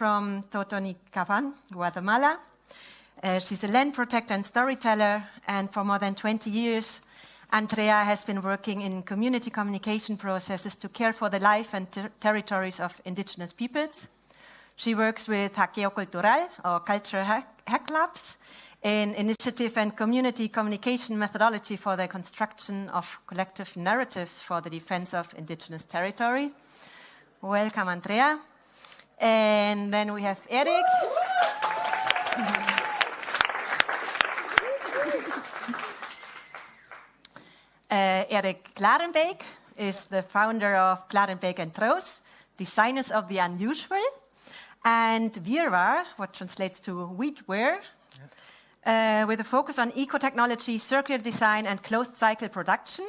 from Totonicapan, Guatemala. She's a land protector and storyteller, and for more than 20 years, Andrea has been working in community communication processes to care for the life and territories of indigenous peoples. She works with Hackeo Cultural, or Cultural Hack Labs, an initiative and community communication methodology for the construction of collective narratives for the defense of indigenous territory. Welcome, Andrea. And then we have Erik. Erik Klarenbeek is the founder of Klarenbeek and Troos, designers of the unusual, and Virwar, what translates to wheatware, with a focus on eco-technology, circular design, and closed-cycle production.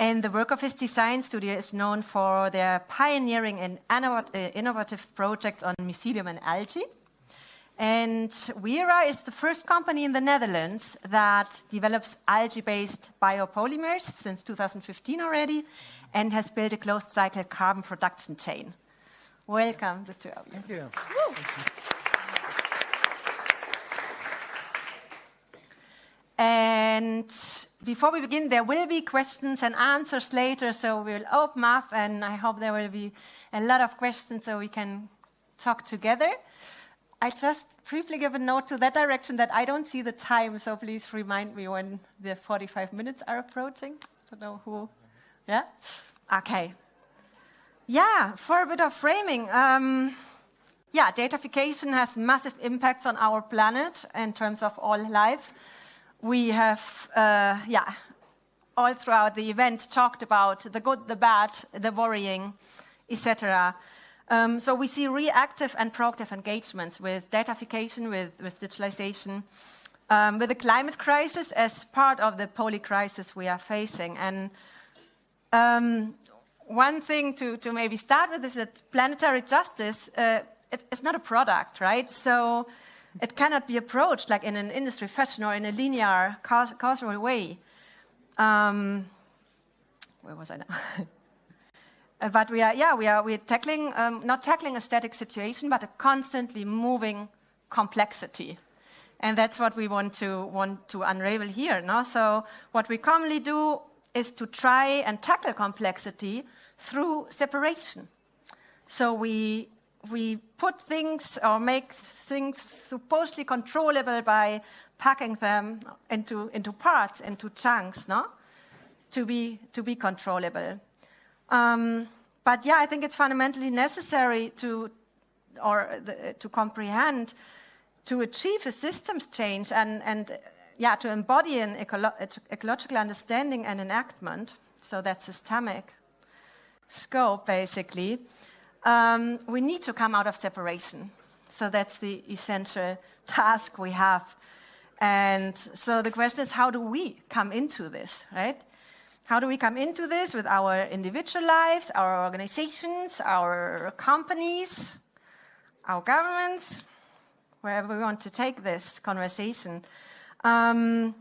And the work of his design studio is known for their pioneering and innovative projects on mycelium and algae. And Virwar is the first company in the Netherlands that develops algae-based biopolymers since 2015 already, and has built a closed-cycle carbon production chain. Welcome, the two of you. Thank you. And before we begin, there will be questions and answers later, so we'll open up, and I hope there will be a lot of questions so we can talk together. I just briefly give a note to that direction that I don't see the time, so please remind me when the 45 minutes are approaching. I don't know who. Yeah? Okay. Yeah, for a bit of framing. Datafication has massive impacts on our planet in terms of all life. We have, all throughout the event talked about the good, the bad, the worrying, etc. So we see reactive and proactive engagements with datafication, with digitalization, with the climate crisis as part of the poly crisis we are facing. And one thing to maybe start with is that planetary justice, it's not a product, right? So it cannot be approached like in an industry fashion or in a linear, causal way. Where was I now? But we're tackling, not tackling a static situation, but a constantly moving complexity. And that's what we want to unravel here. No? So what we commonly do is to try and tackle complexity through separation. So we put things or make things supposedly controllable by packing them into parts, into chunks, no? To be controllable. But I think it's fundamentally necessary to comprehend, to achieve a systems change and to embody an ecological understanding and enactment, so that systemic scope, basically, we need to come out of separation. So that's the essential task we have. And so the question is, how do we come into this, right? How do we come into this with our individual lives, our organizations, our companies, our governments, wherever we want to take this conversation? So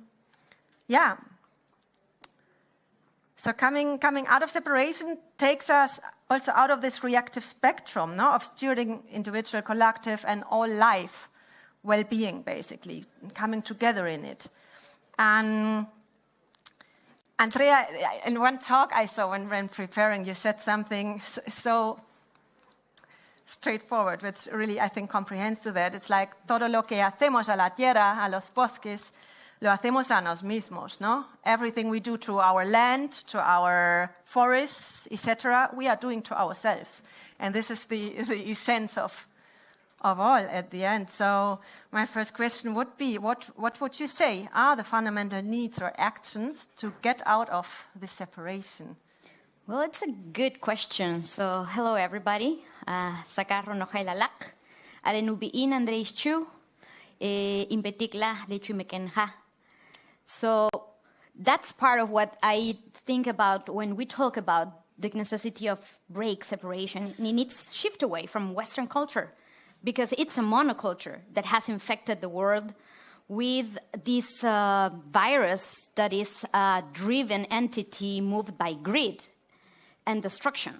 coming out of separation takes us also out of this reactive spectrum, no, of steering individual, collective, and all life well-being, basically, and coming together in it. And Andrea, in one talk I saw when preparing, you said something so straightforward, which really, I think, comprehends to that. It's like, todo lo que hacemos a la tierra, a los bosques, lo hacemos a nos mismos, no? Everything we do to our land, to our forests, etc., we are doing to ourselves. And this is the essence of all at the end. So my first question would be, what would you say are the fundamental needs or actions to get out of this separation? Well, it's a good question. So hello, everybody. Sakarro no hailalak. Arenubiin Andreis Chu. Imbetikla lechu mekenha. So that's part of what I think about when we talk about the necessity of break separation. It needs shift away from Western culture, because it's a monoculture that has infected the world with this virus that is a driven entity moved by greed and destruction.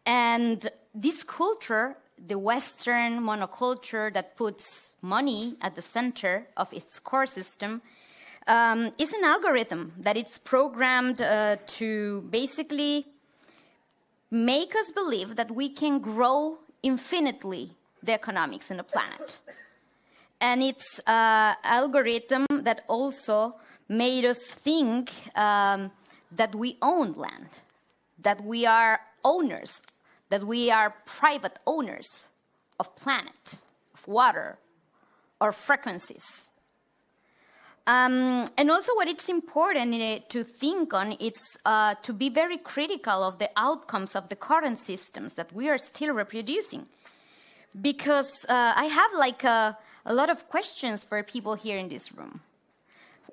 And this culture the Western monoculture that puts money at the center of its core system is an algorithm that it's programmed to basically make us believe that we can grow infinitely the economics in the planet. And it's an algorithm that also made us think that we own land, that we are owners, that we are private owners of planet, of water, or frequencies. And also what it's important to think on is to be very critical of the outcomes of the current systems that we are still reproducing. Because I have like a lot of questions for people here in this room.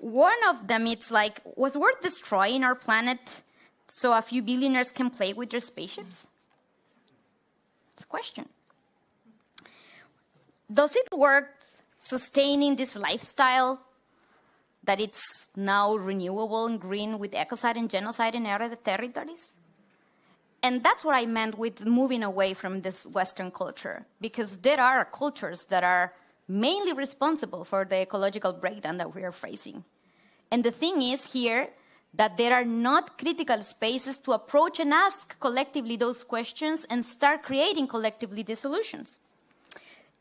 One of them, it's like, was worth destroying our planet so a few billionaires can play with their spaceships? It's a question. Does it work sustaining this lifestyle that it's now renewable and green with ecocide and genocide in other territories? And that's what I meant with moving away from this Western culture, because there are cultures that are mainly responsible for the ecological breakdown that we are facing. And the thing is here that there are not critical spaces to approach and ask collectively those questions and start creating collectively the solutions.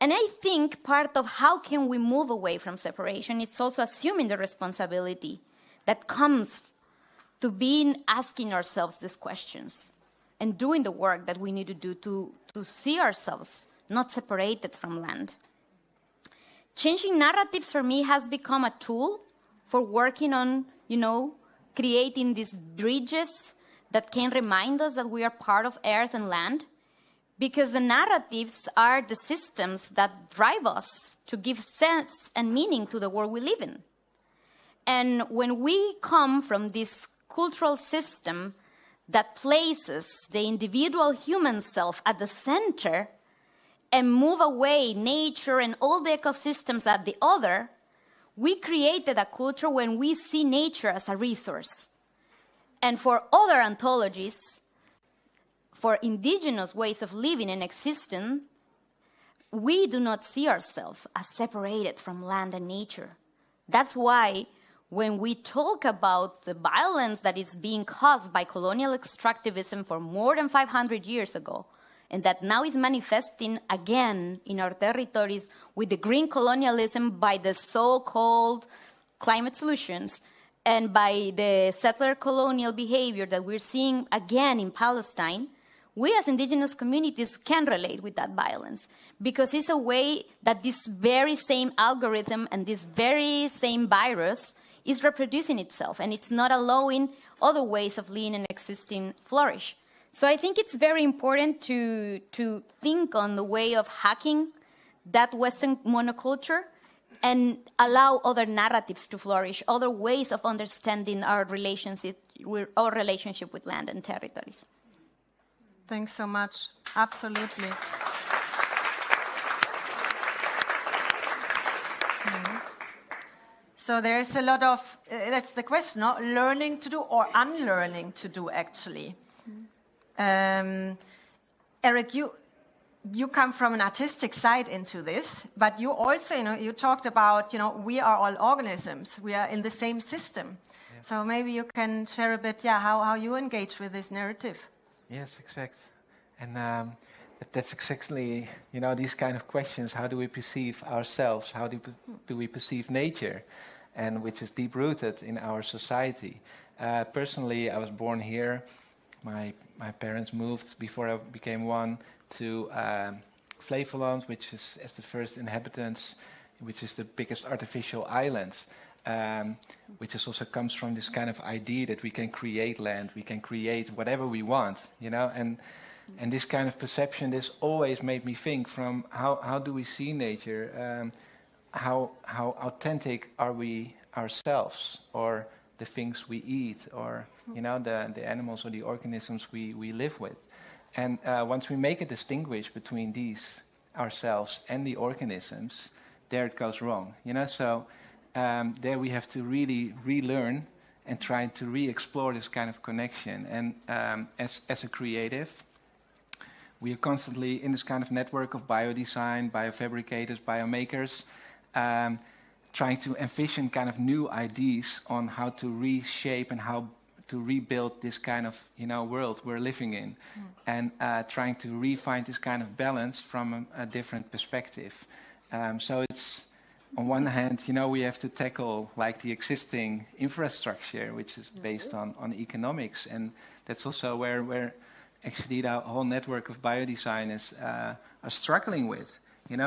And I think part of how can we move away from separation, it's also assuming the responsibility that comes to being asking ourselves these questions and doing the work that we need to do to see ourselves not separated from land. Changing narratives for me has become a tool for working on, creating these bridges that can remind us that we are part of earth and land, because the narratives are the systems that drive us to give sense and meaning to the world we live in. And when we come from this cultural system that places the individual human self at the center and move away nature and all the ecosystems at the other, we created a culture when we see nature as a resource. And for other ontologies, for indigenous ways of living and existing, we do not see ourselves as separated from land and nature. That's why when we talk about the violence that is being caused by colonial extractivism for more than 500 years ago, and that now is manifesting again in our territories with the green colonialism by the so-called climate solutions and by the settler colonial behavior that we're seeing again in Palestine, we as indigenous communities can relate with that violence, because it's a way that this very same algorithm and this very same virus is reproducing itself, and it's not allowing other ways of living and existing flourish. So I think it's very important to think on the way of hacking that Western monoculture and allow other narratives to flourish, other ways of understanding our relationship with land and territories. Thanks so much. Absolutely. So there's a lot of, that's the question, no? Learning to do or unlearning to do, actually. Eric, you come from an artistic side into this, but you also, you talked about, we are all organisms. We are in the same system. Yeah. So maybe you can share a bit, how you engage with this narrative. Yes, exact. And that's exactly, these kind of questions. How do we perceive ourselves? How do we perceive nature? And which is deep-rooted in our society. Personally, I was born here. My parents moved before I became one to Flevoland, which is as the first inhabitants, which is the biggest artificial island, which is also comes from this kind of idea that we can create land, we can create whatever we want, and this kind of perception, this always made me think from how do we see nature, how authentic are we ourselves, or the things we eat, or the animals or the organisms we live with. And once we make a distinguish between these ourselves and the organisms, there it goes wrong. So there we have to really relearn and try to re-explore this kind of connection. And as a creative, we are constantly in this kind of network of biodesign, biofabricators, biomakers, trying to envision kind of new ideas on how to reshape and how to rebuild this kind of world we're living in, and trying to refine this kind of balance from a different perspective. So it's, on one hand, we have to tackle like the existing infrastructure, which is based on economics, and that's also where actually the whole network of biodesigners are struggling with,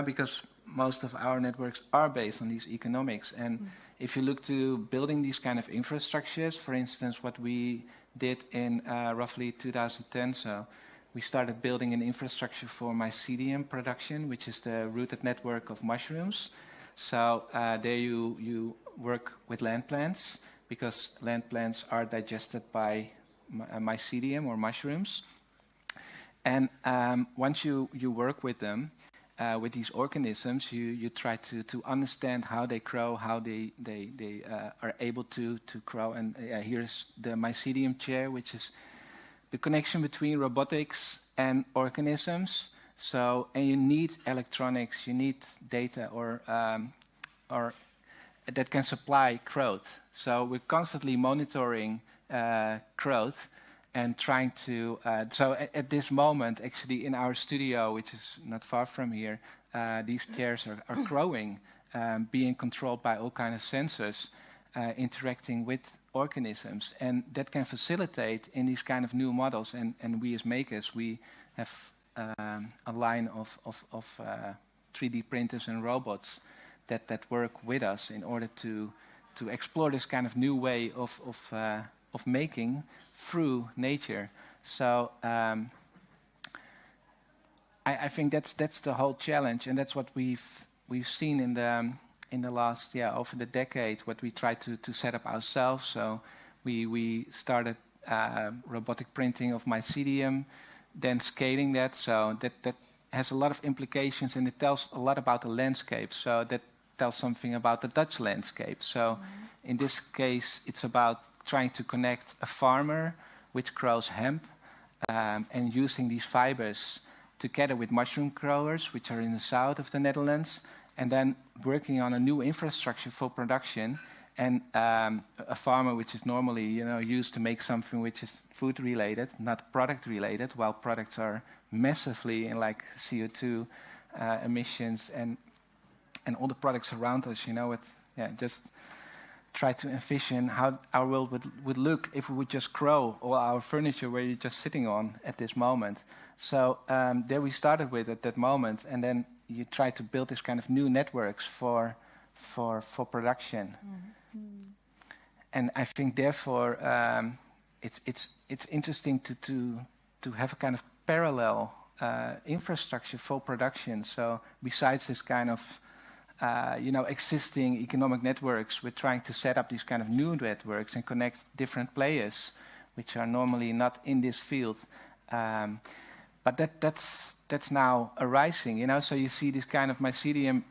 because most of our networks are based on these economics. And if you look to building these kind of infrastructures, for instance, what we did in roughly 2010, so we started building an infrastructure for mycelium production, which is the rooted network of mushrooms. So there you work with land plants, because land plants are digested by mycelium or mushrooms. And once you work with them, with these organisms, you try to understand how they grow, how they are able to grow. And here's the mycelium chair, which is the connection between robotics and organisms. So, and you need electronics, you need data or that can supply growth. So we're constantly monitoring growth and trying to. So at this moment, actually, in our studio, which is not far from here, these chairs are growing, being controlled by all kinds of sensors, interacting with organisms, and that can facilitate in these kind of new models. And we as makers, we have a line of 3D printers and robots that work with us in order to explore this kind of new way of making through nature. So I think that's the whole challenge, and that's what we've seen in the last over the decade. What we tried to set up ourselves. So we started robotic printing of mycelium, then scaling that. So that has a lot of implications, and it tells a lot about the landscape. So that tells something about the Dutch landscape. So in this case, it's about trying to connect a farmer which grows hemp and using these fibers together with mushroom growers, which are in the south of the Netherlands, and then working on a new infrastructure for production. And a farmer which is normally used to make something which is food related, not product related, while products are massively in like CO2 emissions and all the products around us. Just try to envision how our world would look if we would just grow all our furniture where you're just sitting on at this moment. So there we started with at that moment, and then you try to build this kind of new networks for production. And I think therefore it's interesting to have a kind of parallel infrastructure for production. So besides this kind of existing economic networks, we're trying to set up these kind of new networks and connect different players, which are normally not in this field. But that's now arising, So you see these kind of mycelium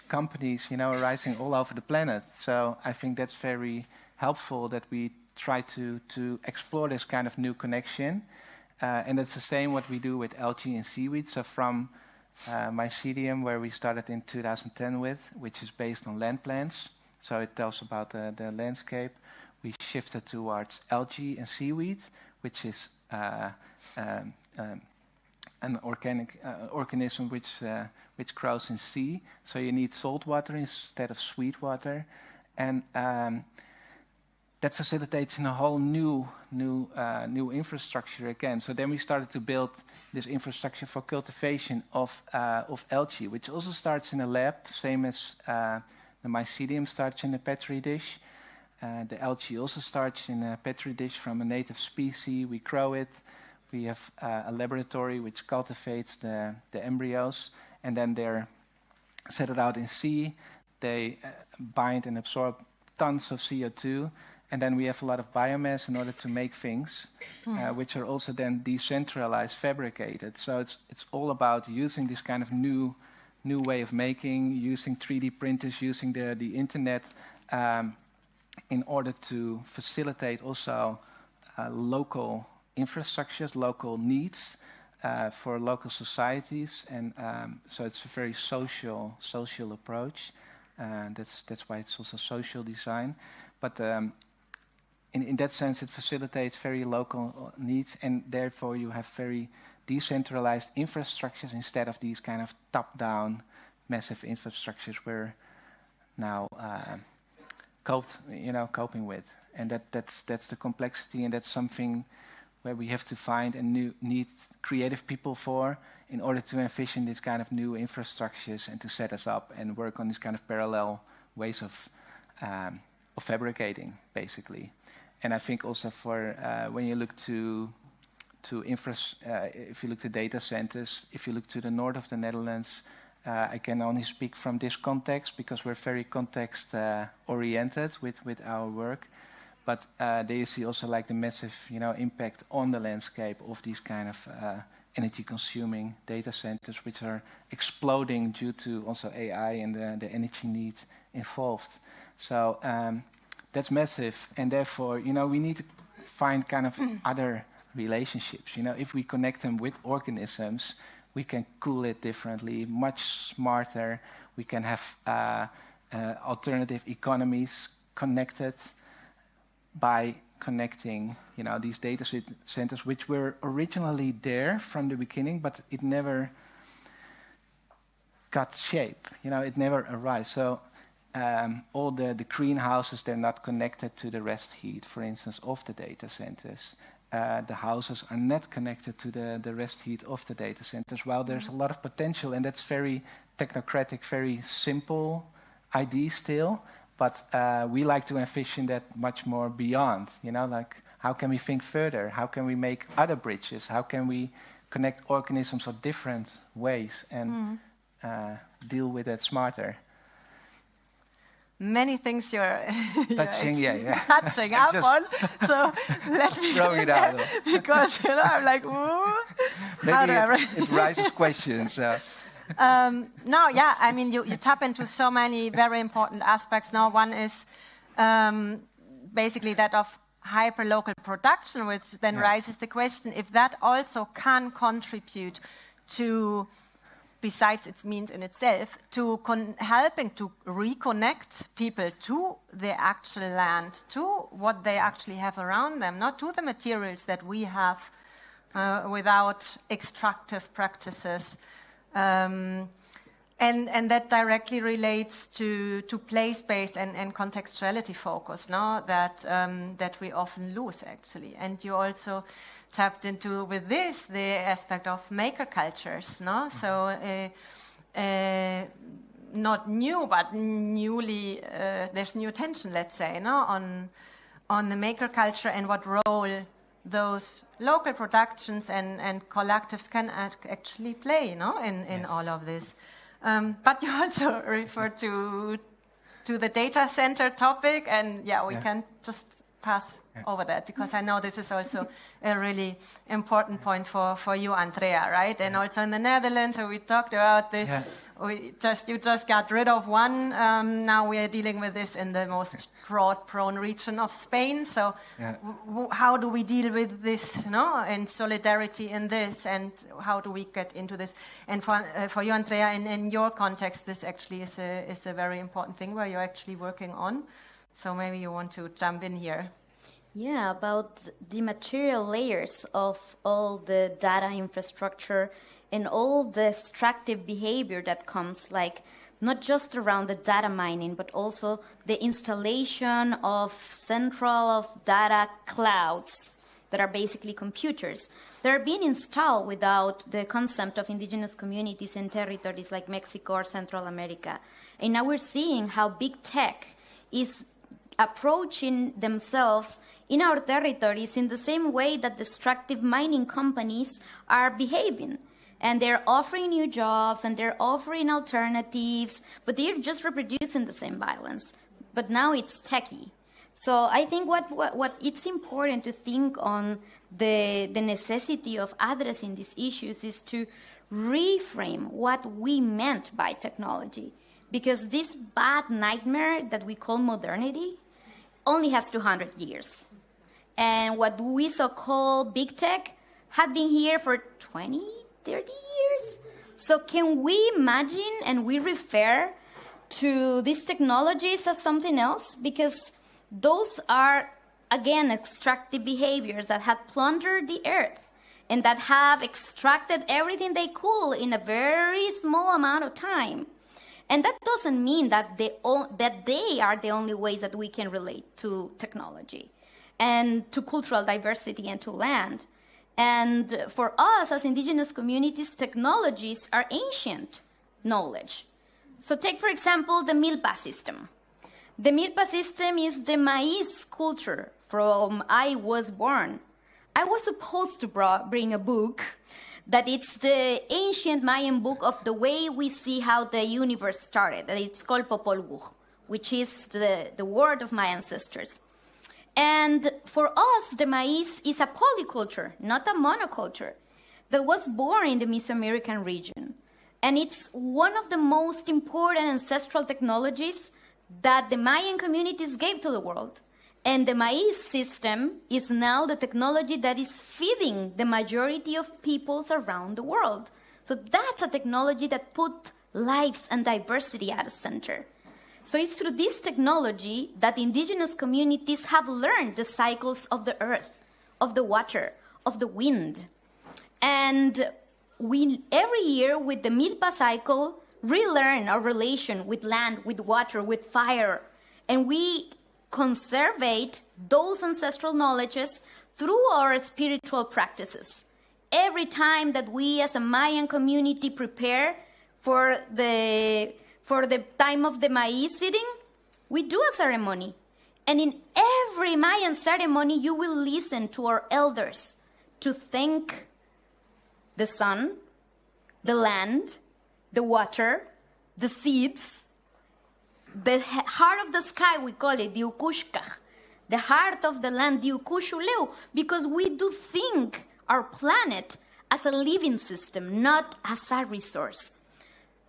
companies, arising all over the planet. So I think that's very helpful that we try to explore this kind of new connection. And it's the same what we do with algae and seaweed. So from mycelium, where we started in 2010 with, which is based on land plants. So it tells about the landscape. We shifted towards algae and seaweed, which is an organic organism which grows in sea. So you need salt water instead of sweet water, and that facilitates in a whole new infrastructure again. So then we started to build this infrastructure for cultivation of algae, which also starts in a lab, same as the mycelium starts in a petri dish. The algae also starts in a petri dish from a native species. We grow it. We have a laboratory which cultivates the embryos, and then they're settled out in sea. They bind and absorb tons of CO2, and then we have a lot of biomass in order to make things, which are also then decentralized, fabricated. So it's all about using this kind of new way of making, using 3D printers, using the internet, in order to facilitate also local infrastructures, local needs, for local societies, and so it's a very social approach. That's why it's also social design. But in that sense, it facilitates very local needs, and therefore you have very decentralized infrastructures instead of these kind of top-down massive infrastructures we're now coping with. And that's the complexity, and that's something where we have to find and need creative people for in order to envision this kind of new infrastructures and to set us up and work on these kind of parallel ways of fabricating, basically. And I think also for when you look to if you look to data centers, if you look to the north of the Netherlands, I can only speak from this context because we're very context oriented with our work. But there you see also like the massive, impact on the landscape of these kind of energy-consuming data centers, which are exploding due to also AI and the energy need involved. So that's massive, and therefore, we need to find kind of other relationships. If we connect them with organisms, we can cool it differently, much smarter. We can have alternative economies connected by connecting, these data centers, which were originally there from the beginning, but it never got shape. It never arrived. So all the greenhouses, they're not connected to the rest heat, for instance, of the data centers. The houses are not connected to the rest heat of the data centers. While there's a lot of potential, and that's very technocratic, very simple idea still. But we like to envision that much more beyond, like how can we think further? How can we make other bridges? How can we connect organisms of different ways and deal with it smarter? Many things you're touching, touching up on. So let me throw it out. Because I'm like, ooh. Maybe it raises questions. No, yeah, I mean, you tap into so many very important aspects. Now, one is basically that of hyper-local production, which then raises the question if that also can contribute to, besides its means in itself, to helping to reconnect people to the actual land, to what they actually have around them, not to the materials that we have without extractive practices. And that directly relates to place-based and contextuality focus, no? That we often lose, actually. And you also tapped into, with this, the aspect of maker cultures, no? So not new, but newly, there's new tension, let's say, no? On the maker culture and what role those local productions and collectives can actually play, no, in all of this. But you also refer to the data center topic, and we can just pass over that because I know this is also a really important point for you, Andrea, right? And also in the Netherlands, so we talked about this. You just got rid of one. Now we are dealing with this in the most drought-prone region of Spain. So how do we deal with this, and solidarity in this, and how do we get into this? And for you, Andrea, in your context, this actually is a very important thing where you're actually working on. So maybe you want to jump in here. Yeah, about the material layers of all the data infrastructure and all the extractive behavior that comes, like not just around the data mining, but also the installation of data clouds that are basically computers. They're being installed without the concept of indigenous communities and territories like Mexico or Central America. And now we're seeing how big tech is approaching themselves in our territories in the same way that the extractive mining companies are behaving. And they're offering new jobs and they're offering alternatives, but they're just reproducing the same violence. But now it's techie. So I think what it's important to think on the necessity of addressing these issues is to reframe what we meant by technology. Because this bad nightmare that we call modernity only has 200 years. And what we so-call big tech had been here for 20, 30 years. So can we imagine and we refer to these technologies as something else? Because those are, again, extractive behaviors that have plundered the earth and that have extracted everything they could in a very small amount of time. And that doesn't mean that they are the only ways that we can relate to technology and to cultural diversity and to land. And for us as indigenous communities, technologies are ancient knowledge. So take, for example, the milpa system. The milpa system is the maize culture from I was born. I was supposed to bring a book that it's the ancient Mayan book of the way we see how the universe started. And it's called Popol Vuh, which is the word of my ancestors. And for us, the maize is a polyculture, not a monoculture, that was born in the Mesoamerican region. And it's one of the most important ancestral technologies that the Mayan communities gave to the world. And the maize system is now the technology that is feeding the majority of peoples around the world. So that's a technology that put lives and diversity at the center. So it's through this technology that indigenous communities have learned the cycles of the earth, of the water, of the wind. And we, every year with the Milpa cycle, relearn our relation with land, with water, with fire. And we conservate those ancestral knowledges through our spiritual practices. Every time that we as a Mayan community prepare for the time of the maize seeding, we do a ceremony. And in every Mayan ceremony, you will listen to our elders to thank the sun, the land, the water, the seeds, the heart of the sky, we call it, the Ukushkach, the heart of the land, the Ukushuleu, because we do think our planet as a living system, not as a resource.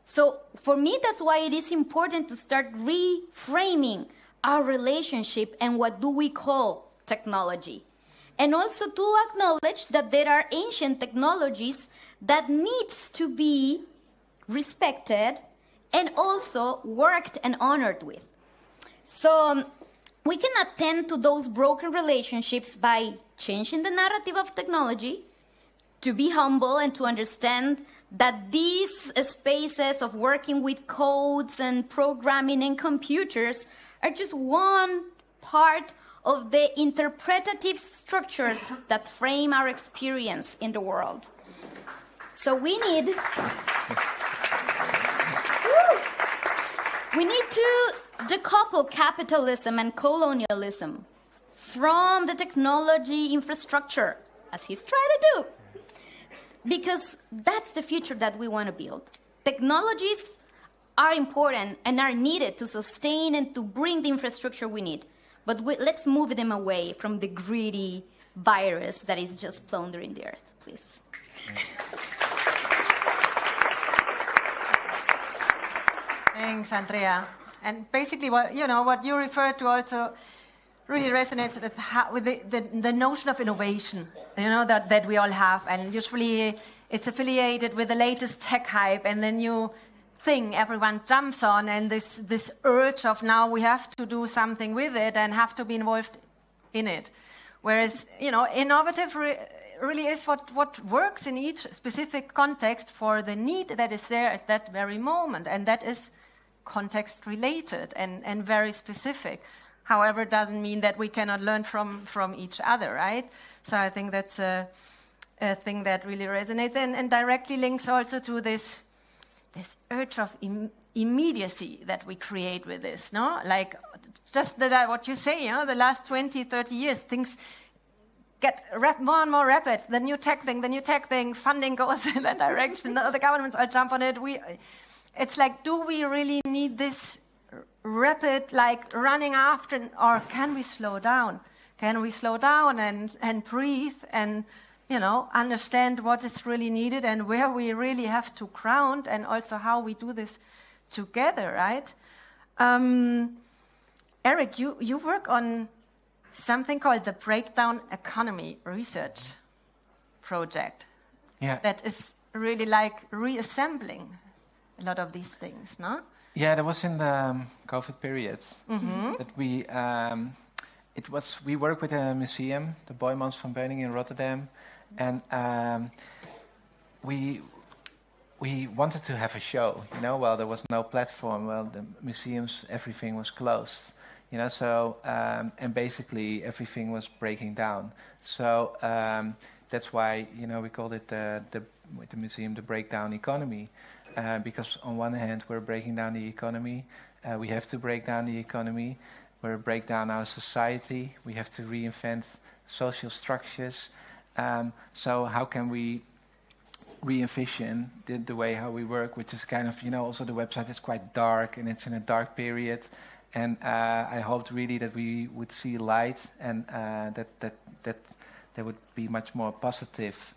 So for me, that's why it is important to start reframing our relationship and what do we call technology. And also to acknowledge that there are ancient technologies that needs to be respected and also worked and honored with. So we can attend to those broken relationships by changing the narrative of technology, to be humble and to understand that these spaces of working with codes and programming and computers are just one part of the interpretative structures that frame our experience in the world. So we need to decouple capitalism and colonialism from the technology infrastructure, as he's trying to do. Because that's the future that we want to build. Technologies are important and are needed to sustain and to bring the infrastructure we need. But let's move them away from the greedy virus that is just plundering the earth, please. Thanks, Andrea. And basically, what you referred to also really resonates with the notion of innovation, that we all have. And usually it's affiliated with the latest tech hype and the new thing everyone jumps on, and this urge of now we have to do something with it and have to be involved in it. Whereas, innovative really is what works in each specific context for the need that is there at that very moment. And that is context related and very specific. However, it doesn't mean that we cannot learn from each other, right? So I think that's a thing that really resonates and directly links also to this urge of immediacy that we create with this, no? Like just what you say, the last 20, 30 years, things get more and more rapid. The new tech thing, funding goes in that direction. The governments all jump on it. It's like, do we really need this rapid, like running after, or can we slow down? Can we slow down and breathe and, understand what is really needed and where we really have to ground, and also how we do this together, right? Eric, you work on something called the breakdown economy research project. Yeah. That is really like reassembling a lot of these things, no? Yeah, that was in the COVID period that we work with a museum, the Boijmans van Beuningen in Rotterdam, and we wanted to have a show, well, there was no platform, well, the museums, everything was closed, so, and basically everything was breaking down. So that's why, we called it with the museum, the breakdown economy, because on one hand, we're breaking down the economy, we have to break down the economy, we're break down our society, we have to reinvent social structures, so how can we re-envision the way how we work, which is kind of, also the website is quite dark and it's in a dark period. And I hoped really that we would see light and that there would be much more positive,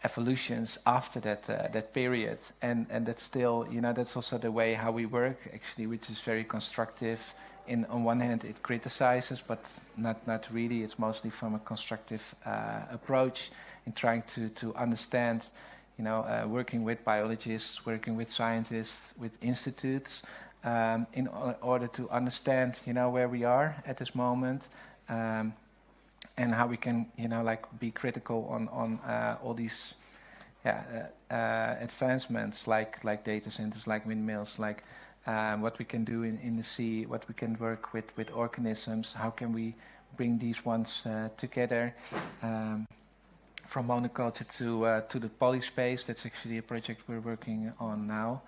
evolutions after that period. And that's still, that's also the way how we work, actually, which is very constructive. On one hand, it criticizes, but not really. It's mostly from a constructive approach in trying to understand, working with biologists, working with scientists, with institutes, in order to understand, where we are at this moment, and how we can, be critical on all these advancements, like data centers, like windmills, like what we can do in the sea, what we can work with organisms, how can we bring these ones together, from monoculture to the polyspace. That's actually a project we're working on now.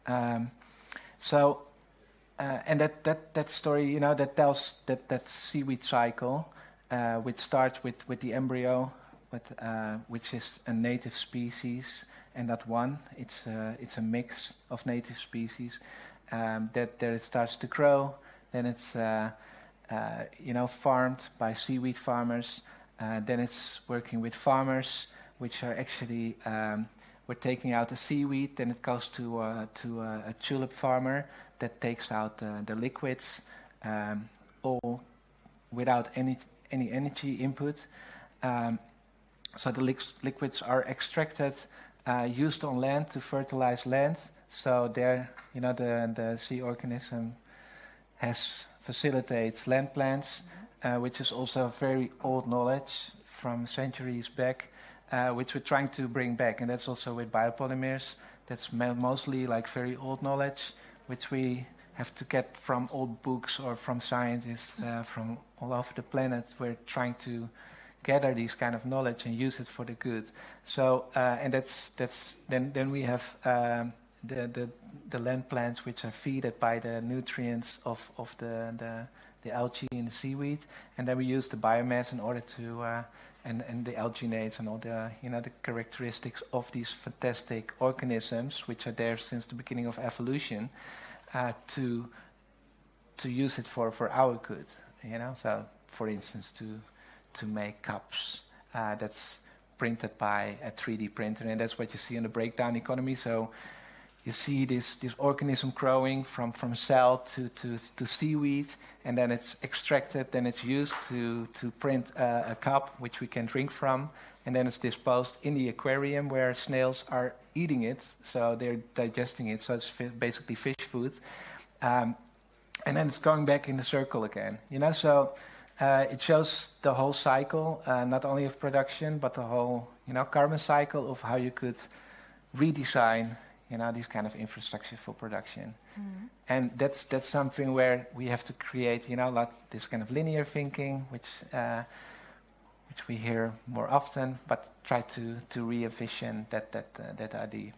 And that story, that tells that seaweed cycle, which starts with the embryo, which is a native species, and not one. It's a mix of native species. That it starts to grow, then it's farmed by seaweed farmers. Then it's working with farmers, which are actually we're taking out the seaweed. Then it goes to a tulip farmer that takes out the liquids, all without any energy input. So the liquids are extracted, used on land to fertilize land. So there, the sea organism facilitates land plants, which is also very old knowledge from centuries back, which we're trying to bring back. And that's also with biopolymers. That's mostly like very old knowledge, which we have to get from old books or from scientists from all over the planet. We're trying to gather these kind of knowledge and use it for the good. So, and then we have the land plants which are fed by the nutrients of the algae and the seaweed, and then we use the biomass in order to and the alginates and all the the characteristics of these fantastic organisms which are there since the beginning of evolution, to use it for our good. So for instance to make cups that's printed by a 3D printer, and that's what you see in the breakdown economy. So you see this organism growing from cell to seaweed, and then it's extracted, then it's used to print a cup which we can drink from, and then it's disposed in the aquarium where snails are eating it, so they're digesting it, so it's basically fish food, and then it's going back in the circle again. So it shows the whole cycle, not only of production, but the whole carbon cycle of how you could redesign these kind of infrastructure for production. And that's something where we have to create this kind of linear thinking, which we hear more often, but try to re-envision that idea.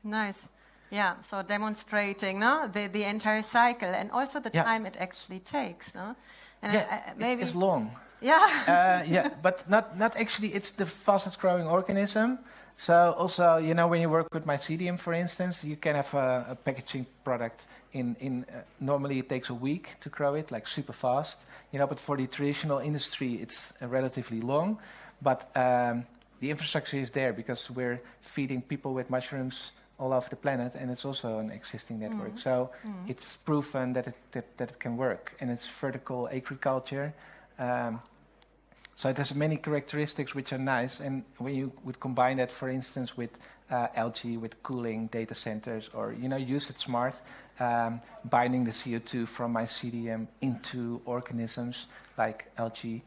Nice. Yeah, so demonstrating the entire cycle and also the time it actually takes. No? And maybe it's long. Yeah. But not actually. It's the fastest growing organism. So also, when you work with mycelium, for instance, you can have a packaging product in normally it takes a week to grow it, like super fast. But for the traditional industry, it's relatively long. But the infrastructure is there because we're feeding people with mushrooms all over the planet, and it's also an existing network. So it's proven that it can work, and it's vertical agriculture. So it has many characteristics which are nice, and when you would combine that, for instance, with algae, with cooling data centers, or use it smart, binding the CO2 from mycelium into organisms like algae,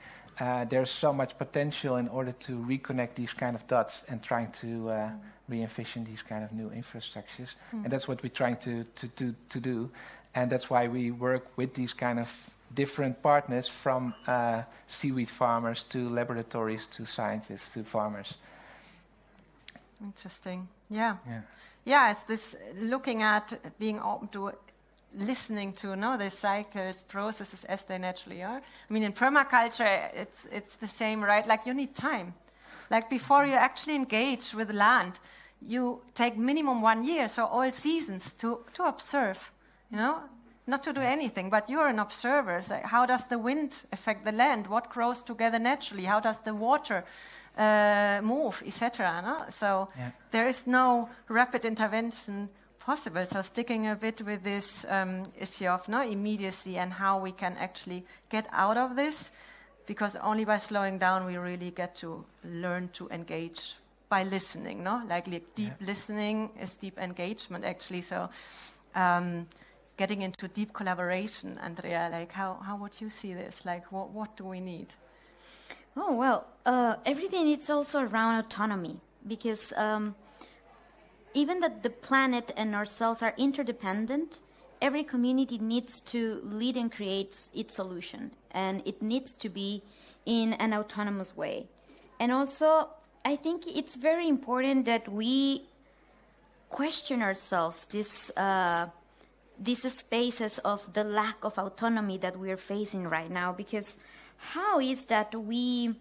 there's so much potential in order to reconnect these kind of dots and trying to re-envision these kind of new infrastructures, and that's what we're trying to do, and that's why we work with these kind of different partners, from seaweed farmers to laboratories to scientists to farmers. Interesting. Yeah, it's this looking at being open to listening to the cycles, processes as they naturally are. I mean, in permaculture, it's the same, right? Like, you need time. Like, before you actually engage with land, you take minimum 1 year, so all seasons, to observe, not to do anything, but you're an observer. So how does the wind affect the land? What grows together naturally? How does the water move, etc.? No? So there is no rapid intervention possible. So sticking a bit with this issue of immediacy and how we can actually get out of this, because only by slowing down we really get to learn to engage by listening. Like deep listening is deep engagement, actually. So getting into deep collaboration. Andrea, like how would you see this? Like what do we need? Oh, well, everything is also around autonomy, because even that the planet and ourselves are interdependent, every community needs to lead and create its solution, and it needs to be in an autonomous way. And also, I think it's very important that we question ourselves these spaces of the lack of autonomy that we are facing right now, because how is that we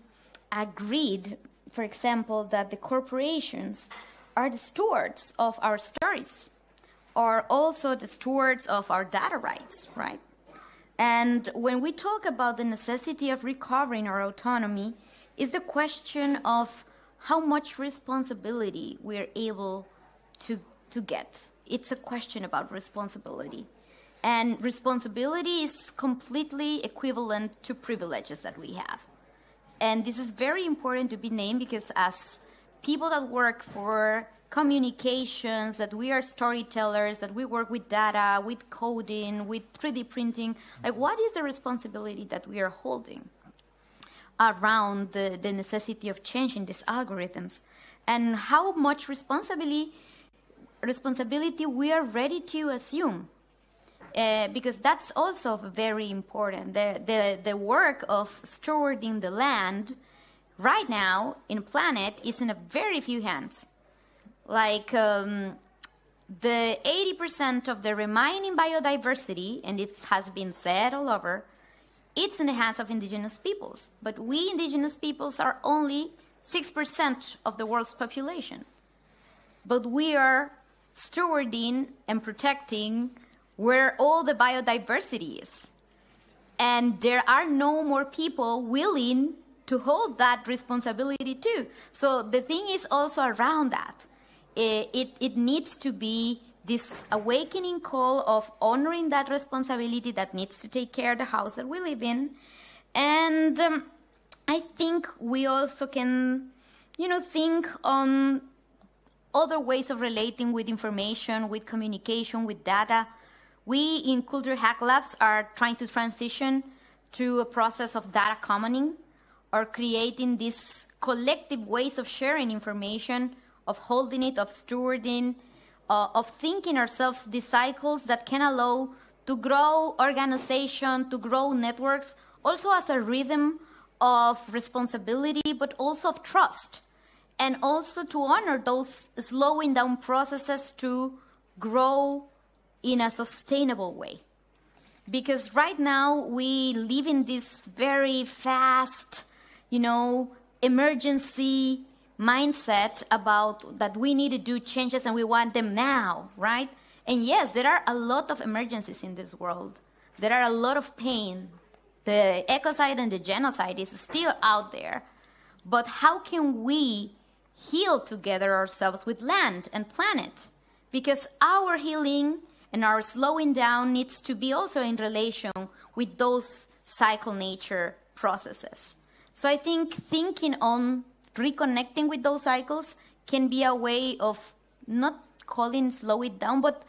agreed, for example, that the corporations are the stewards of our stories, or also the stewards of our data rights, right? And when we talk about the necessity of recovering our autonomy, is the question of how much responsibility we're able to get. It's a question about responsibility. And responsibility is completely equivalent to privileges that we have. And this is very important to be named, because as people that work for communications, that we are storytellers, that we work with data, with coding, with 3D printing, like, what is the responsibility that we are holding around the necessity of changing these algorithms? And how much responsibility we are ready to assume? Because that's also very important. The work of stewarding the land right now in planet is in a very few hands. Like the 80% of the remaining biodiversity, and it has been said all over, it's in the hands of indigenous peoples. But we indigenous peoples are only 6% of the world's population. But we are stewarding and protecting where all the biodiversity is. And there are no more people willing to hold that responsibility too. So the thing is also around that. It needs to be this awakening call of honoring that responsibility that needs to take care of the house that we live in. And I think we also can, think on other ways of relating with information, with communication, with data. We in Culture Hack Labs are trying to transition to a process of data commoning, or creating these collective ways of sharing information, of holding it, of stewarding, of thinking ourselves these cycles that can allow to grow organization, to grow networks, also as a rhythm of responsibility, but also of trust, and also to honor those slowing down processes to grow in a sustainable way. Because right now we live in this very fast, emergency mindset about that we need to do changes and we want them now, right? And yes, there are a lot of emergencies in this world. There are a lot of pain. The ecocide and the genocide is still out there. But how can we heal together ourselves with land and planet? Because our healing and our slowing down needs to be also in relation with those cycle nature processes. So I think thinking on reconnecting with those cycles can be a way of not calling slow it down, but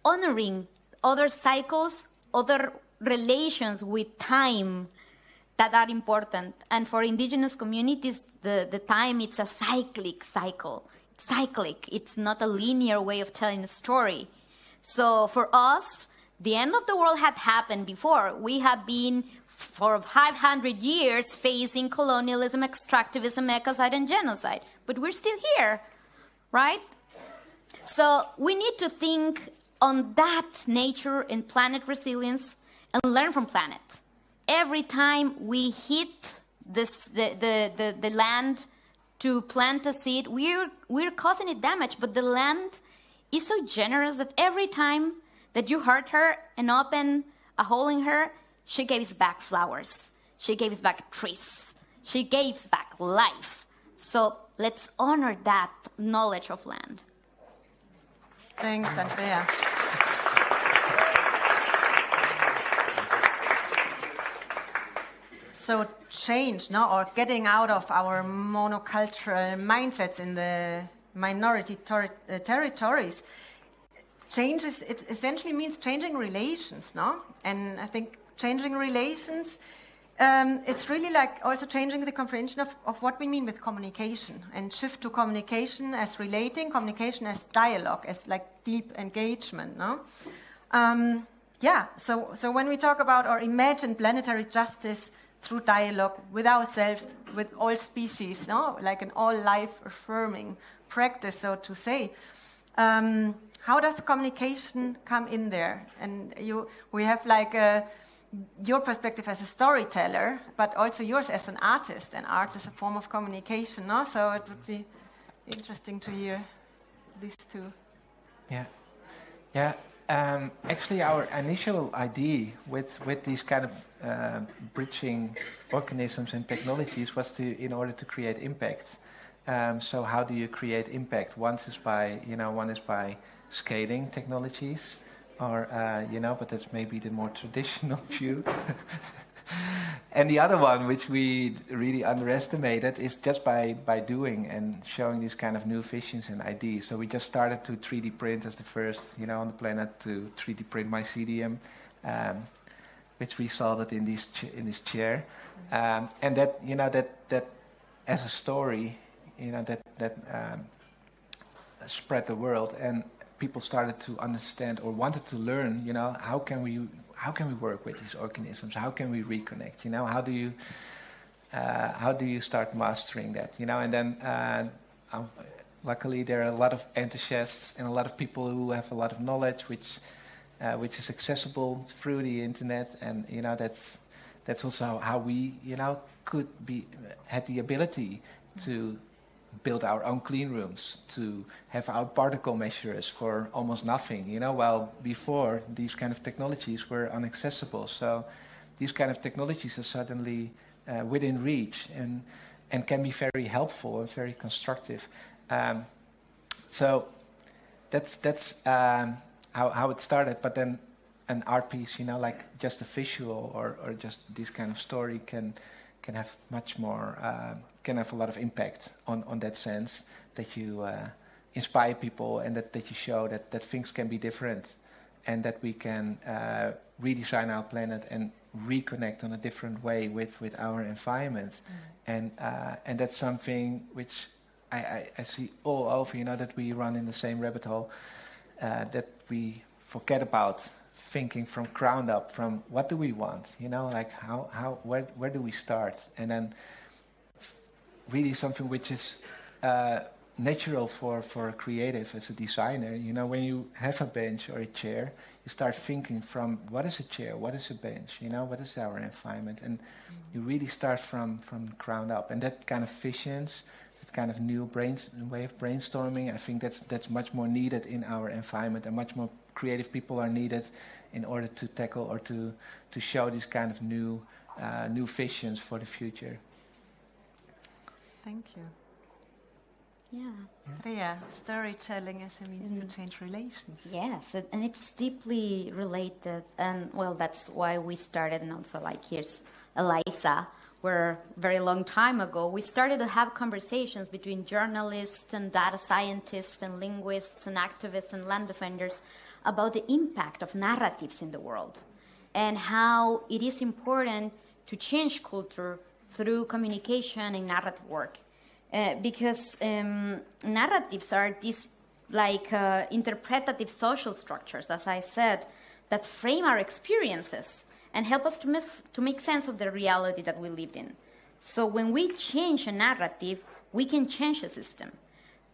honoring other cycles, other relations with time that are important. And for indigenous communities, the time, it's a cyclic cycle. Cyclic, it's not a linear way of telling a story. So for us, the end of the world had happened before. We have been, for 500 years, facing colonialism, extractivism, ecocide, and genocide. But we're still here, right? So we need to think on that nature and planet resilience and learn from planet. Every time we hit the land to plant a seed, we're causing it damage, but the land is so generous that every time that you hurt her and open a hole in her, she gives back flowers. She gives back trees. She gives back life. So let's honor that knowledge of land. Thanks, Andrea. So change, no, or getting out of our monocultural mindsets in the minority territories. Change it essentially means changing relations, no? And I think changing relations is really like also changing the comprehension of what we mean with communication, and shift to communication as relating, communication as dialogue, as like deep engagement, no? So when we talk about or imagine planetary justice through dialogue with ourselves, with all species, no, like an all life affirming practice, so to say. How does communication come in there? And we have like your perspective as a storyteller, but also yours as an artist, and arts is a form of communication, no? So it would be interesting to hear these two. Yeah. Actually, our initial idea with these kind of bridging organisms and technologies was in order to create impact. So how do you create impact? One is by scaling technologies, or but that's maybe the more traditional view. And the other one, which we really underestimated, is just by doing and showing these kind of new visions and ideas. So we just started to 3D print as the first, on the planet to 3D print mycelium, which resulted in this chair, and that as a story, that spread the world, and people started to understand or wanted to learn, how can we work with these organisms? How can we reconnect? How do you start mastering that? And then luckily there are a lot of enthusiasts and a lot of people who have a lot of knowledge, which is accessible through the internet, and that's also how we had the ability to build our own clean rooms, to have our particle measurers for almost nothing, while before these kind of technologies were inaccessible. So these kind of technologies are suddenly within reach and can be very helpful and very constructive. So that's how it started. But then an art piece, like just a visual or just this kind of story can have much more, can have a lot of impact on that sense, that you inspire people, and that you show that things can be different, and that we can redesign our planet and reconnect on a different way with our environment. And that's something which I see all over, that we run in the same rabbit hole, that we forget about thinking from ground up, from what do we want, like where do we start, and then really something which is natural for a creative as a designer. When you have a bench or a chair, you start thinking from what is a chair, what is a bench, what is our environment, and you really start from the ground up. And that kind of visions, that kind of new way of brainstorming, I think that's much more needed in our environment, and much more creative people are needed in order to tackle or to show these kind of new visions for the future. Thank you. Yeah. Storytelling as a means to change relations. Yes, and it's deeply related, and well, that's why we started, and also like here's Eliza, where very long time ago we started to have conversations between journalists and data scientists and linguists and activists and land defenders about the impact of narratives in the world and how it is important to change culture through communication and narrative work. Because narratives are these interpretative social structures, as I said, that frame our experiences and help us to make sense of the reality that we live in. So when we change a narrative, we can change a system.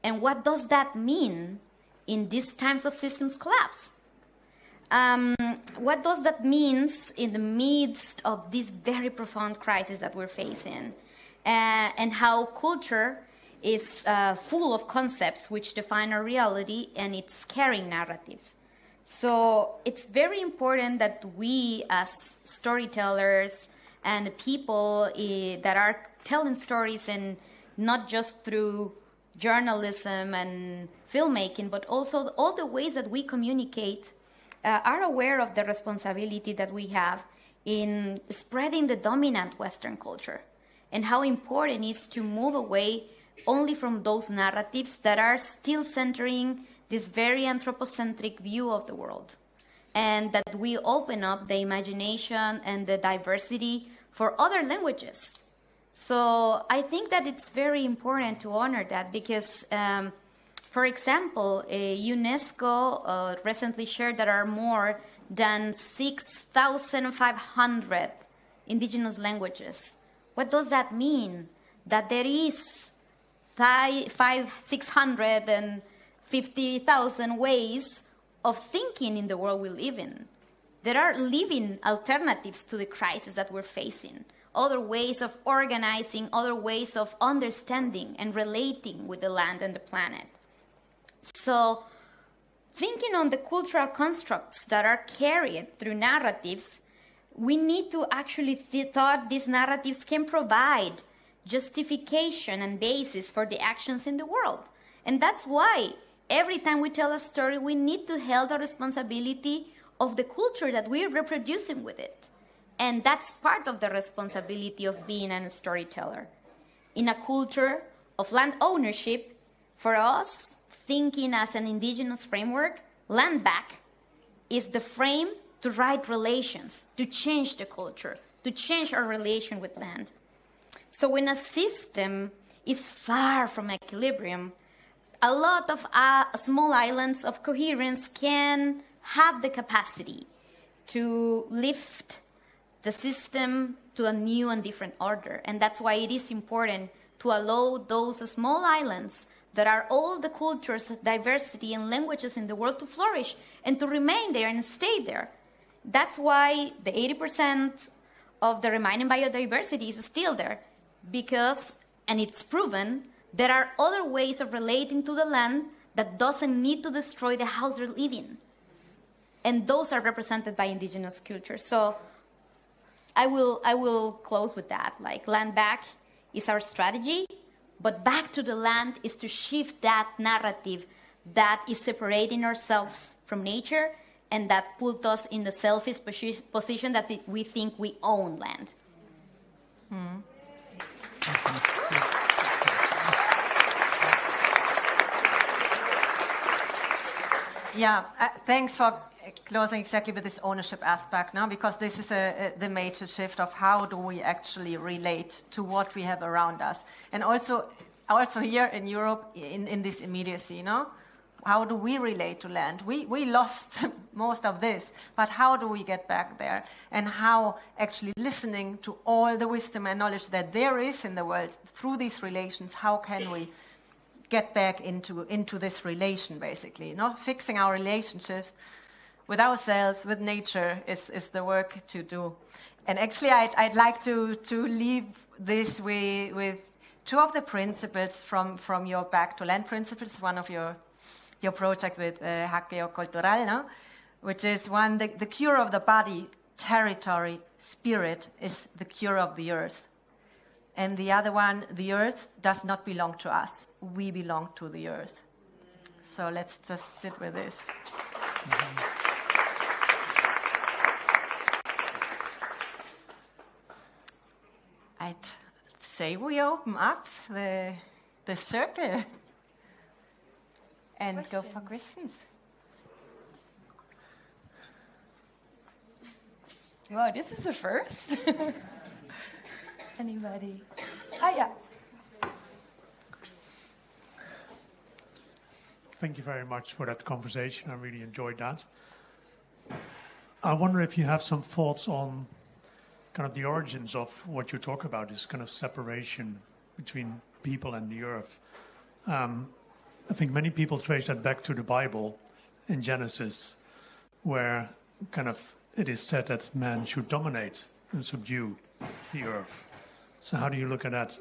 And what does that mean in these times of systems collapse? What does that mean in the midst of this very profound crisis that we're facing? And how culture is full of concepts which define our reality, and it's carrying narratives. So it's very important that we as storytellers and the people that are telling stories, and not just through journalism and filmmaking, but also all the ways that we communicate, are aware of the responsibility that we have in spreading the dominant Western culture, and how important it is to move away only from those narratives that are still centering this very anthropocentric view of the world, and that we open up the imagination and the diversity for other languages. So I think that it's very important to honor that because, for example, UNESCO recently shared that there are more than 6,500 indigenous languages. What does that mean? That there is 650,000 ways of thinking in the world we live in. There are living alternatives to the crisis that we're facing, other ways of organizing, other ways of understanding and relating with the land and the planet. So thinking on the cultural constructs that are carried through narratives, we need to actually thought these narratives can provide justification and basis for the actions in the world. And that's why every time we tell a story, we need to hold the responsibility of the culture that we're reproducing with it. And that's part of the responsibility of being a storyteller. In a culture of land ownership, for us, thinking as an indigenous framework, land back is the frame to write relations, to change the culture, to change our relation with land. So when a system is far from equilibrium, a lot of small islands of coherence can have the capacity to lift the system to a new and different order. And that's why it is important to allow those small islands that are all the cultures, diversity, and languages in the world to flourish and to remain there and stay there. That's why the 80% of the remaining biodiversity is still there, because, and it's proven, there are other ways of relating to the land that doesn't need to destroy the house they're living. And those are represented by indigenous cultures. So I will close with that. Like, land back is our strategy, but back to the land is to shift that narrative that is separating ourselves from nature and that put us in the selfish position that we think we own land. Yeah, thanks for closing exactly with this ownership aspect now, because this is the major shift of how do we actually relate to what we have around us. And also here in Europe, in this immediacy, you know, how do we relate to land? We lost most of this, but how do we get back there? And how actually listening to all the wisdom and knowledge that there is in the world through these relations, how can we get back into this relation, basically, you know? Fixing our relationships with ourselves, with nature, is the work to do. And actually, I'd like to leave this with two of the principles from your Back to Land principles, one of your project with Hackeo Cultural, no? Which is one, the cure of the body, territory, spirit, is the cure of the earth. And the other one, the earth does not belong to us. We belong to the earth. So let's just sit with this. I'd say we open up the circle and go for questions. Wow, this is a first. Anybody? Hiya. Thank you very much for that conversation. I really enjoyed that. I wonder if you have some thoughts on kind of the origins of what you talk about, this kind of separation between people and the earth. I think many people trace that back to the Bible in Genesis, where kind of it is said that man should dominate and subdue the earth. So how do you look at that?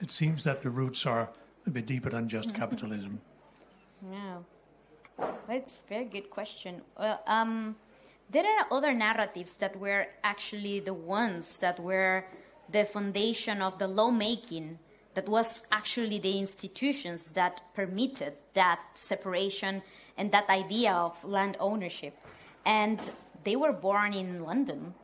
It seems that the roots are a bit deeper than just capitalism. Yeah, that's a very good question. Well, there are other narratives that were actually the ones that were the foundation of the lawmaking, that was actually the institutions that permitted that separation and that idea of land ownership. And they were born in London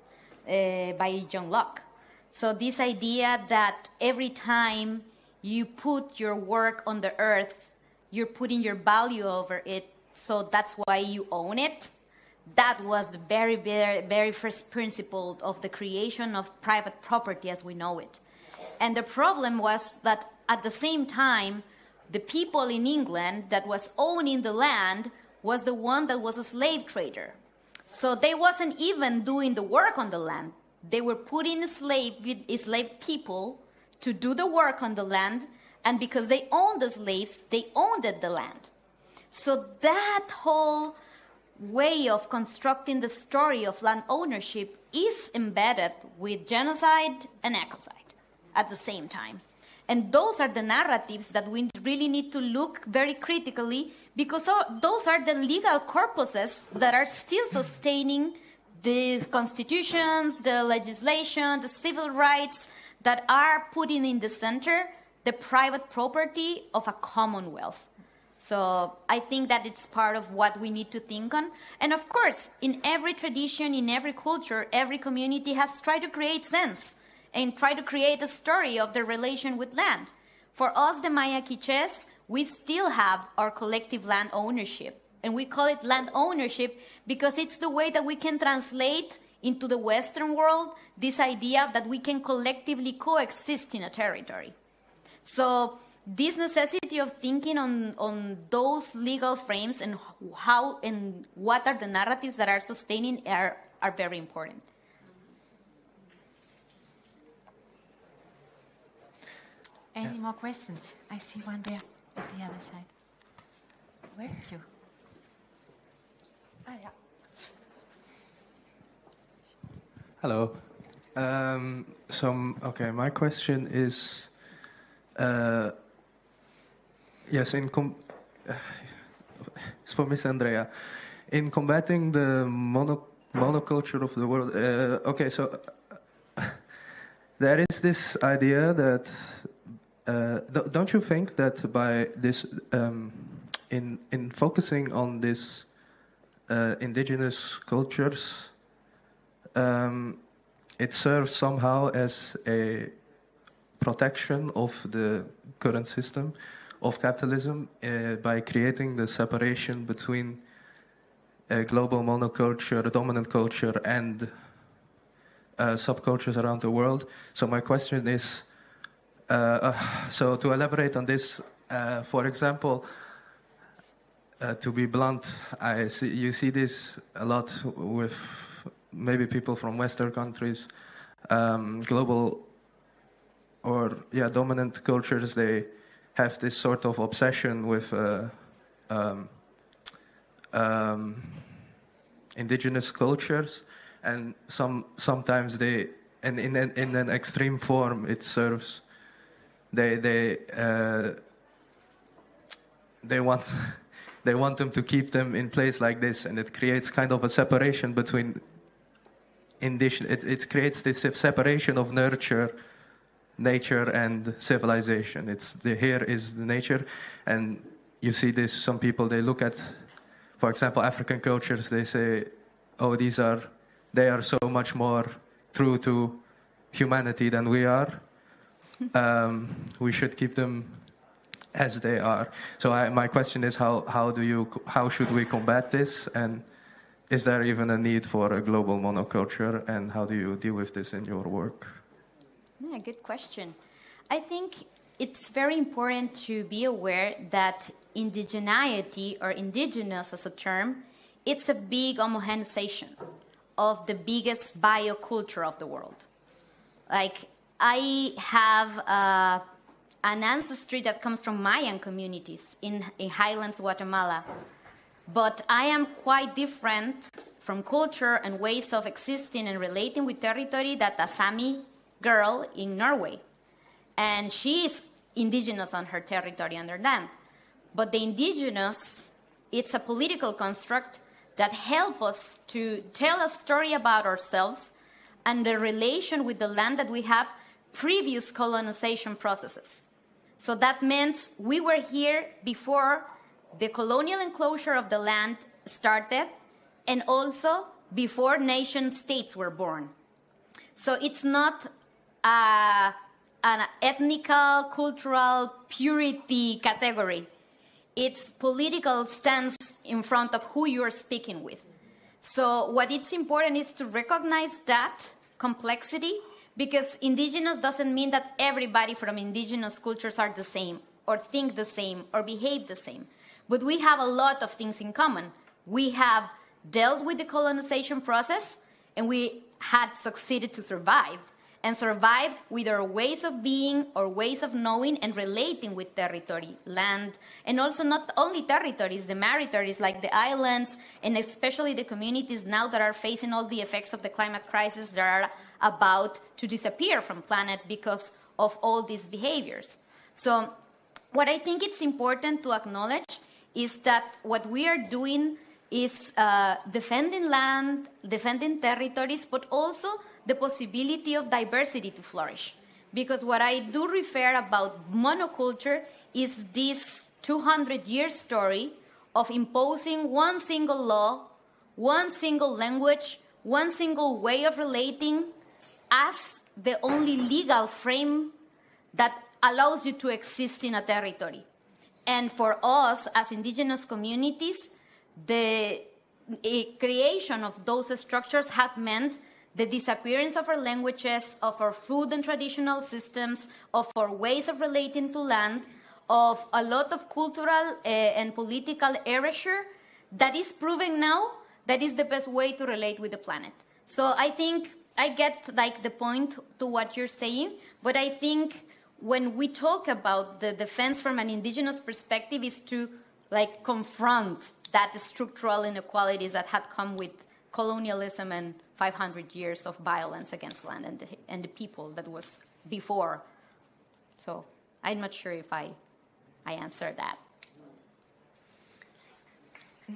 by John Locke. So this idea that every time you put your work on the earth, you're putting your value over it, so that's why you own it. That was the very, very, very first principle of the creation of private property as we know it. And the problem was that at the same time, the people in England that was owning the land was the one that was a slave trader. So they wasn't even doing the work on the land. They were putting enslaved people to do the work on the land, and because they owned the slaves, they owned the land. So that whole way of constructing the story of land ownership is embedded with genocide and ecocide at the same time. And those are the narratives that we really need to look very critically, because those are the legal corpuses that are still sustaining the constitutions, the legislation, the civil rights that are putting in the center the private property of a commonwealth. So I think that it's part of what we need to think on. And of course, in every tradition, in every culture, every community has tried to create sense and try to create a story of their relation with land. For us, the Maya Quiches, we still have our collective land ownership. And we call it land ownership because it's the way that we can translate into the Western world this idea that we can collectively coexist in a territory. So this necessity of thinking on those legal frames and how and what are the narratives that are sustaining are very important. Any more questions? I see one there at the other side. Where are you? Yeah. Hello. My question is, yes, it's for Miss Andrea. In combating the monoculture of the world, there is this idea that, don't you think that by this, in focusing on this indigenous cultures, it serves somehow as a protection of the current system of capitalism by creating the separation between a global monoculture, a dominant culture, and subcultures around the world. So my question is, so to elaborate on this, for example, to be blunt, you see this a lot with maybe people from Western countries, global or dominant cultures. They have this sort of obsession with indigenous cultures, and sometimes they, and in an extreme form, it serves. They want they want them to keep them in place like this, and it creates kind of a separation between it creates this separation of nature and civilization. Here is the nature, and you see this. Some people, they look at, for example, African cultures. They say, "Oh, they are so much more true to humanity than we are." we should keep them as they are. So my question is, how should we combat this, and is there even a need for a global monoculture, and how do you deal with this in your work? Yeah, good question. I think it's very important to be aware that indigeneity, or indigenous as a term, it's a big homogenization of the biggest bioculture of the world. Like, I have an ancestry that comes from Mayan communities in highlands Guatemala, but I am quite different from culture and ways of existing and relating with territory that a Sami girl in Norway. And she is indigenous on her territory and her land. But the indigenous, it's a political construct that helps us to tell a story about ourselves and the relation with the land that we have previous colonization processes. So that means we were here before the colonial enclosure of the land started, and also before nation states were born. So it's not an ethnical, cultural purity category. It's political stance in front of who you're speaking with. So what it's important is to recognize that complexity, because indigenous doesn't mean that everybody from indigenous cultures are the same, or think the same, or behave the same. But we have a lot of things in common. We have dealt with the colonization process, and we had succeeded to survive, and survived with our ways of being, or ways of knowing and relating with territory, land, and also not only territories, the territories like the islands, and especially the communities now that are facing all the effects of the climate crisis that are about to disappear from planet because of all these behaviors. So what I think it's important to acknowledge is that what we are doing is defending land, defending territories, but also the possibility of diversity to flourish. Because what I do refer about monoculture is this 200-year story of imposing one single law, one single language, one single way of relating as the only legal frame that allows you to exist in a territory. And for us as indigenous communities, the creation of those structures had meant the disappearance of our languages, of our food and traditional systems, of our ways of relating to land, of a lot of cultural and political erasure that is proving now that is the best way to relate with the planet. So I think I get like the point to what you're saying, but I think when we talk about the defense from an indigenous perspective is to like confront that structural inequalities that had come with colonialism and 500 years of violence against land and the people that was before. So I'm not sure if I answered that.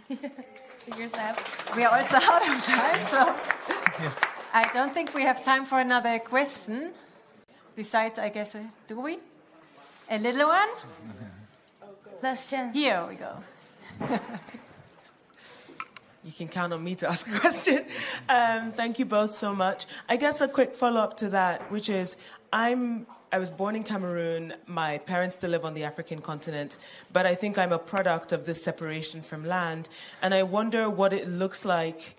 Figures out. We are also out of time, so I don't think we have time for another question. Besides, I guess, do we? A little one? Last chance. Here we go. You can count on me to ask a question. Thank you both so much. I guess a quick follow-up to that, which is I was born in Cameroon. My parents still live on the African continent, but I think I'm a product of this separation from land. And I wonder what it looks like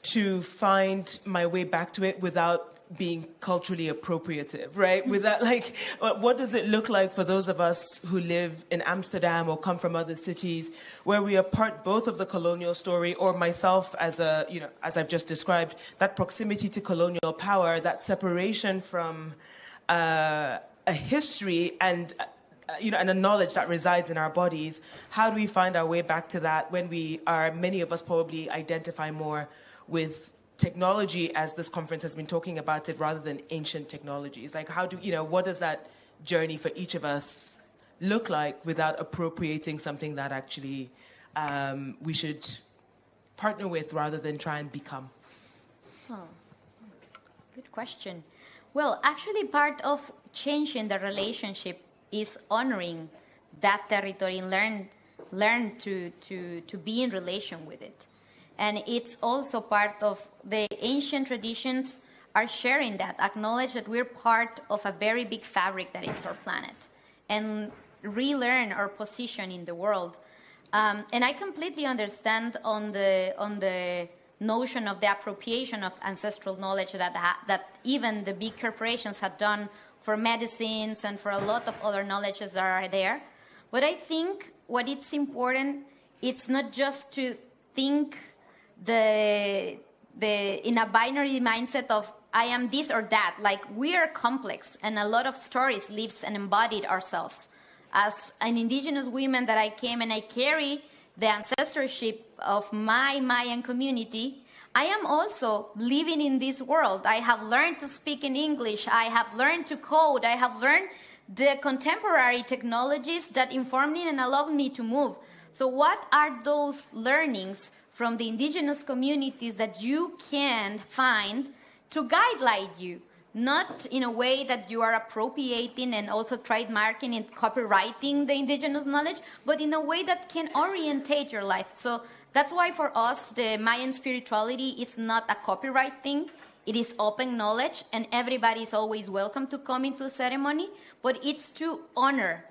to find my way back to it without being culturally appropriative, right? Without, like, what does it look like for those of us who live in Amsterdam or come from other cities where we are part both of the colonial story, or myself as as I've just described, that proximity to colonial power, that separation from a history and and a knowledge that resides in our bodies. How do we find our way back to that when many of us probably identify more with technology, as this conference has been talking about it, rather than ancient technologies? Like, what does that journey for each of us look like without appropriating something that actually we should partner with rather than try and become? Good question. Well, actually, part of changing the relationship is honoring that territory and learn to be in relation with it. And it's also part of the ancient traditions are sharing that, acknowledge that we're part of a very big fabric that is our planet, and relearn our position in the world. And I completely understand on the notion of the appropriation of ancestral knowledge that even the big corporations have done for medicines and for a lot of other knowledges that are there. But I think what it's important, it's not just to think in a binary mindset of I am this or that. Like, we are complex, and a lot of stories lives and embodied ourselves. As an indigenous woman that I came and I carry the ancestorship of my Mayan community, I am also living in this world. I have learned to speak in English. I have learned to code. I have learned the contemporary technologies that inform me and allow me to move. So what are those learnings from the indigenous communities that you can find to guide you? Not in a way that you are appropriating and also trademarking and copywriting the indigenous knowledge, but in a way that can orientate your life. So that's why for us, the Mayan spirituality is not a copyright thing. It is open knowledge, and everybody is always welcome to come into a ceremony, but it's to honor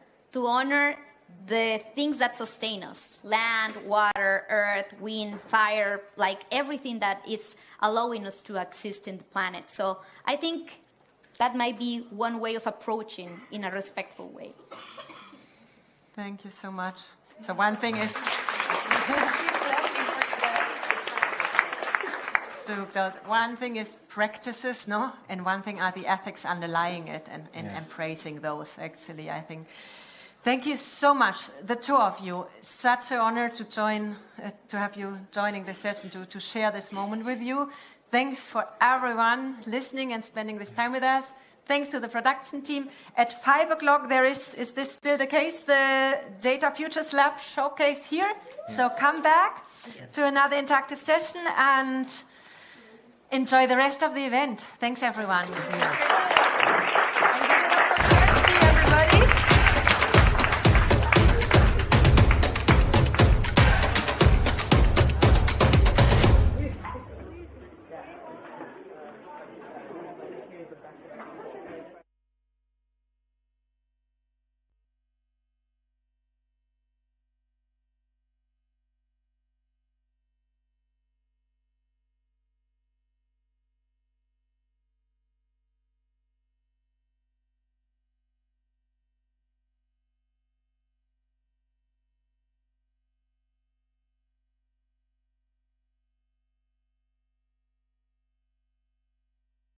the things that sustain us: land, water, earth, wind, fire, like everything that is allowing us to exist in the planet. So I think that might be one way of approaching in a respectful way. Thank you so much. So one thing is one thing is practices, no? And one thing are the ethics underlying it and embracing those, actually, I think. Thank you so much, the two of you. Such an honor to have you joining this session, to share this moment with you. Thanks for everyone listening and spending this time with us. Thanks to the production team. At 5 o'clock, there is this still the case, the Data Futures Lab showcase here. Yes. So come back to another interactive session and enjoy the rest of the event. Thanks, everyone. Thank you.